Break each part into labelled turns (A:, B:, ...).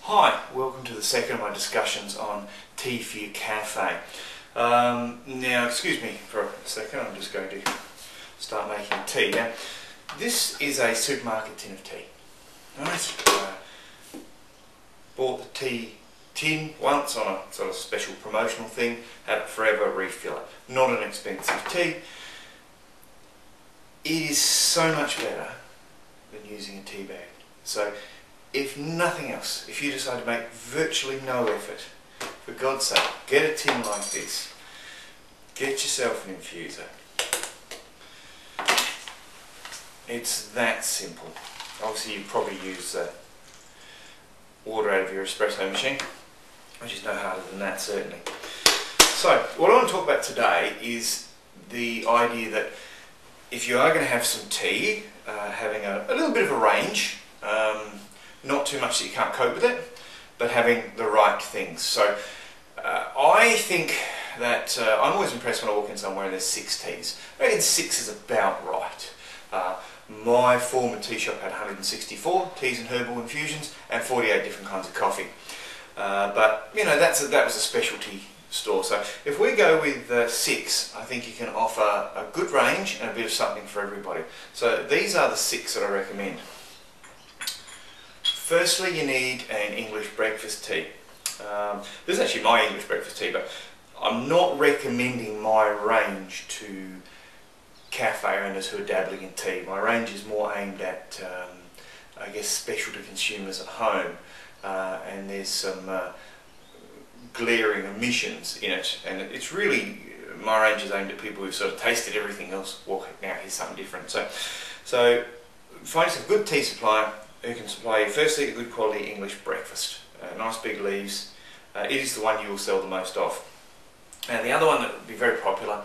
A: Hi, welcome to the second of my discussions on tea for your cafe. Now, excuse me for a second, I'm just going to start making tea. Now, this is a supermarket tin of tea. Alright, bought the tea tin once on a sort of special promotional thing, had it forever, refill it. Not an expensive tea. It is so much better than using a tea bag. So, if nothing else, if you decide to make virtually no effort, for God's sake, get a tin like this. Get yourself an infuser. It's that simple. Obviously you probably use water out of your espresso machine, which is no harder than that certainly. So, what I want to talk about today is the idea that if you are going to have some tea, having a little bit of a range, not too much that you can't cope with it, but having the right things. So I think that I'm always impressed when I walk in somewhere and there's 6 teas. I reckon 6 is about right. My former tea shop had 164 teas and herbal infusions and 48 different kinds of coffee. But you know, that was a specialty store. So if we go with 6, I think you can offer a good range and a bit of something for everybody. So these are the 6 that I recommend. Firstly, you need an English breakfast tea. This is actually my English breakfast tea, but I'm not recommending my range to cafe owners who are dabbling in tea. My range is more aimed at, I guess, specialty consumers at home, and there's some glaring omissions in it, and it's really, my range is aimed at people who've sort of tasted everything else. Well, now here's something different. So find yourself a good tea supplier who can supply you firstly a good quality English breakfast. Nice big leaves. It is the one you will sell the most of. Now the other one that would be very popular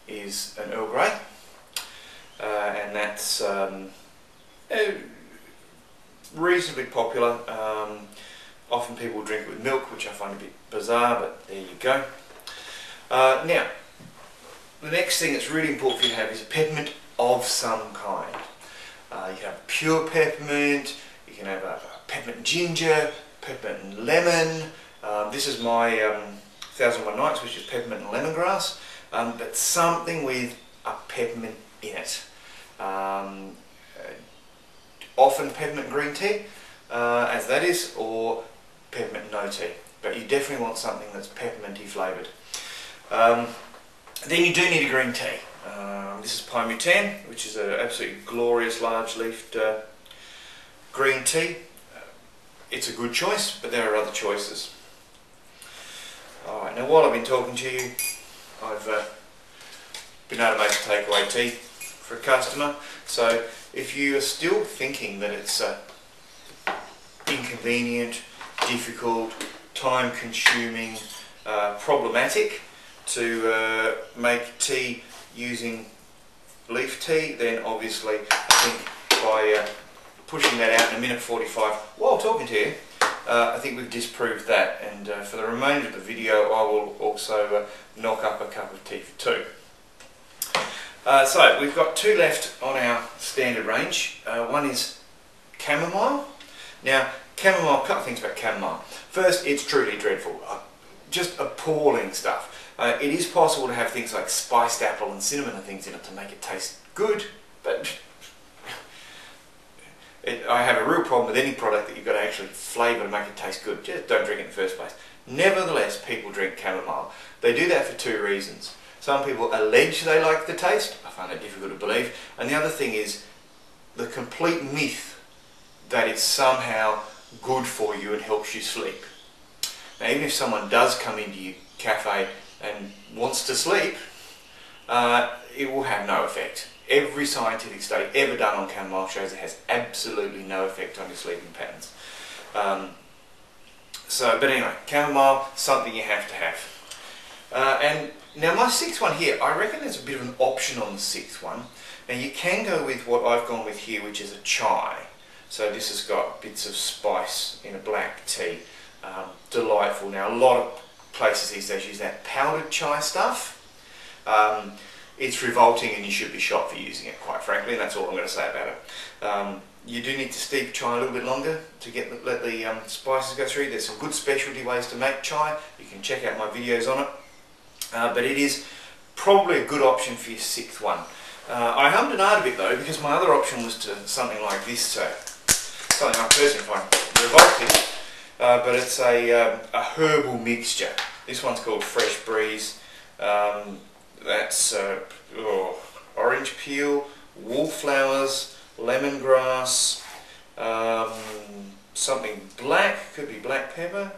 A: is an Earl Grey, and that's reasonably popular. Often people drink it with milk, which I find a bit bizarre, but there you go. Now, the next thing that's really important for you to have is a peppermint of some kind. You can have pure peppermint, you can have a peppermint ginger, peppermint and lemon. This is my 1001 Nights, which is peppermint and lemongrass, but something with a peppermint in it. Often peppermint green tea, as that is, or peppermint no tea, but you definitely want something that's pepperminty flavoured. Then you do need a green tea. This is Pymuttan, which is an absolutely glorious large-leafed green tea. It's a good choice, but there are other choices. Alright, now while I've been talking to you, I've been able to make a takeaway tea for a customer. So if you are still thinking that it's inconvenient, difficult, time-consuming, problematic to make tea using leaf tea, then obviously I think by pushing that out in 1:45 while talking to you, I think we've disproved that, and for the remainder of the video I will also knock up a cup of tea for 2. So we've got 2 left on our standard range. One is chamomile. Now chamomile, a couple of things about chamomile. First, it's truly dreadful, just appalling stuff. It is possible to have things like spiced apple and cinnamon and things in it to make it taste good, but I have a real problem with any product that you've got to actually flavour to make it taste good. Just don't drink it in the first place. Nevertheless, people drink chamomile. They do that for 2 reasons. Some people allege they like the taste. I find that difficult to believe. And the other thing is the complete myth that it's somehow good for you and helps you sleep. Now, even if someone does come into your cafe and wants to sleep, it will have no effect. Every scientific study ever done on chamomile shows it has absolutely no effect on your sleeping patterns. But anyway, chamomile, something you have to have. And now my 6th one here, I reckon there's a bit of an option on the 6th one. Now you can go with what I've gone with here, which is a chai. So this has got bits of spice in a black tea. Delightful. Now a lot of places these days use that powdered chai stuff. It's revolting and you should be shot for using it, quite frankly, and that's all I'm going to say about it. You do need to steep chai a little bit longer to let the spices go through. There's some good specialty ways to make chai. You can check out my videos on it. But it is probably a good option for your 6th one. I hummed and ahed a bit though, because my other option was to something like this. So something I personally find revolting, but it's a herbal mixture. This one's called Fresh Breeze. That's orange peel, wallflowers, lemongrass, something black, could be black pepper.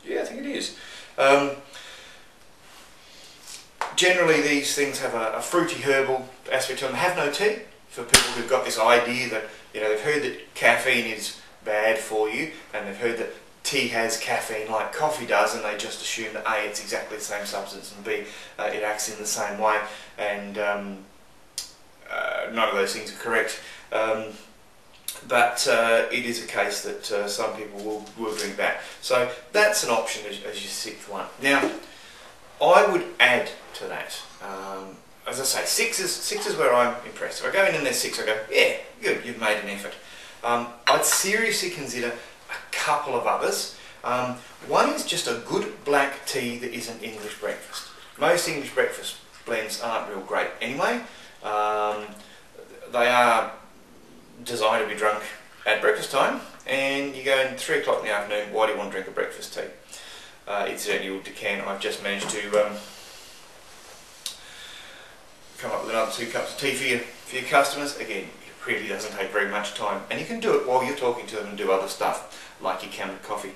A: Yeah, I think it is. Generally these things have a fruity herbal aspect to them. They have no tea, for people who've got this idea that, you know, they've heard that caffeine is bad for you, and they've heard that tea has caffeine like coffee does, and they just assume that A, it's exactly the same substance, and B, it acts in the same way, and none of those things are correct. But it is a case that some people will drink that. So that's an option as your 6th one. Now, I would add to that, as I say, 6 is where I'm impressed. If I go in and there's 6, I go, yeah, good, you've made an effort. I'd seriously consider a couple of others. One is just a good black tea that isn't English breakfast. Most English breakfast blends aren't real great anyway. They are designed to be drunk at breakfast time, and you go in 3 o'clock in the afternoon, why do you want to drink a breakfast tea? Incidentally, with Decan, I've just managed to come up with another 2 cups of tea for your customers. Again, it really doesn't take very much time, and you can do it while you're talking to them and do other stuff like you can with coffee.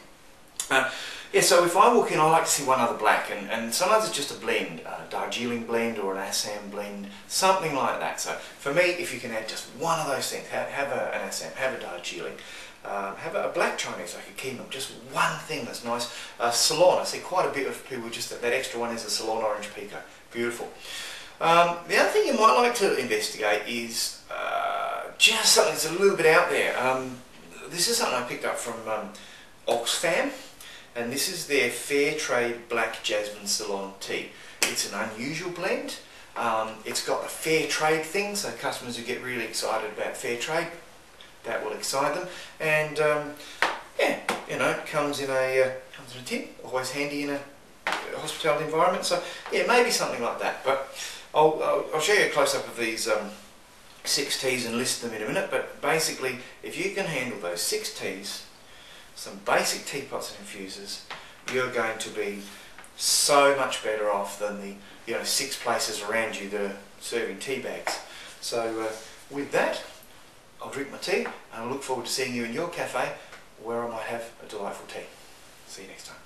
A: Yeah, so if I walk in, I like to see one other black, and sometimes it's just a blend, a Darjeeling blend or an Assam blend, something like that. So for me, if you can add just one of those things, have an Assam, have a Darjeeling, have a black Chinese like a Keemum, just one thing that's nice. Ceylon, I see quite a bit of people just that extra one is a Ceylon orange pico, beautiful. The other thing you might like to investigate is just something that's a little bit out there. This is something I picked up from Oxfam, and this is their Fair Trade Black Jasmine Ceylon tea. It's an unusual blend. It's got the fair trade thing, so customers who get really excited about fair trade, that will excite them. And yeah, you know, it comes in a tin, always handy in a hospitality environment. So yeah, maybe something like that. But I'll show you a close-up of these 6 teas and list them in a minute. But basically, if you can handle those 6 teas, some basic teapots and infusers, you're going to be so much better off than the 6 places around you that are serving tea bags. So with that, I'll drink my tea, and I look forward to seeing you in your cafe, where I might have a delightful tea. See you next time.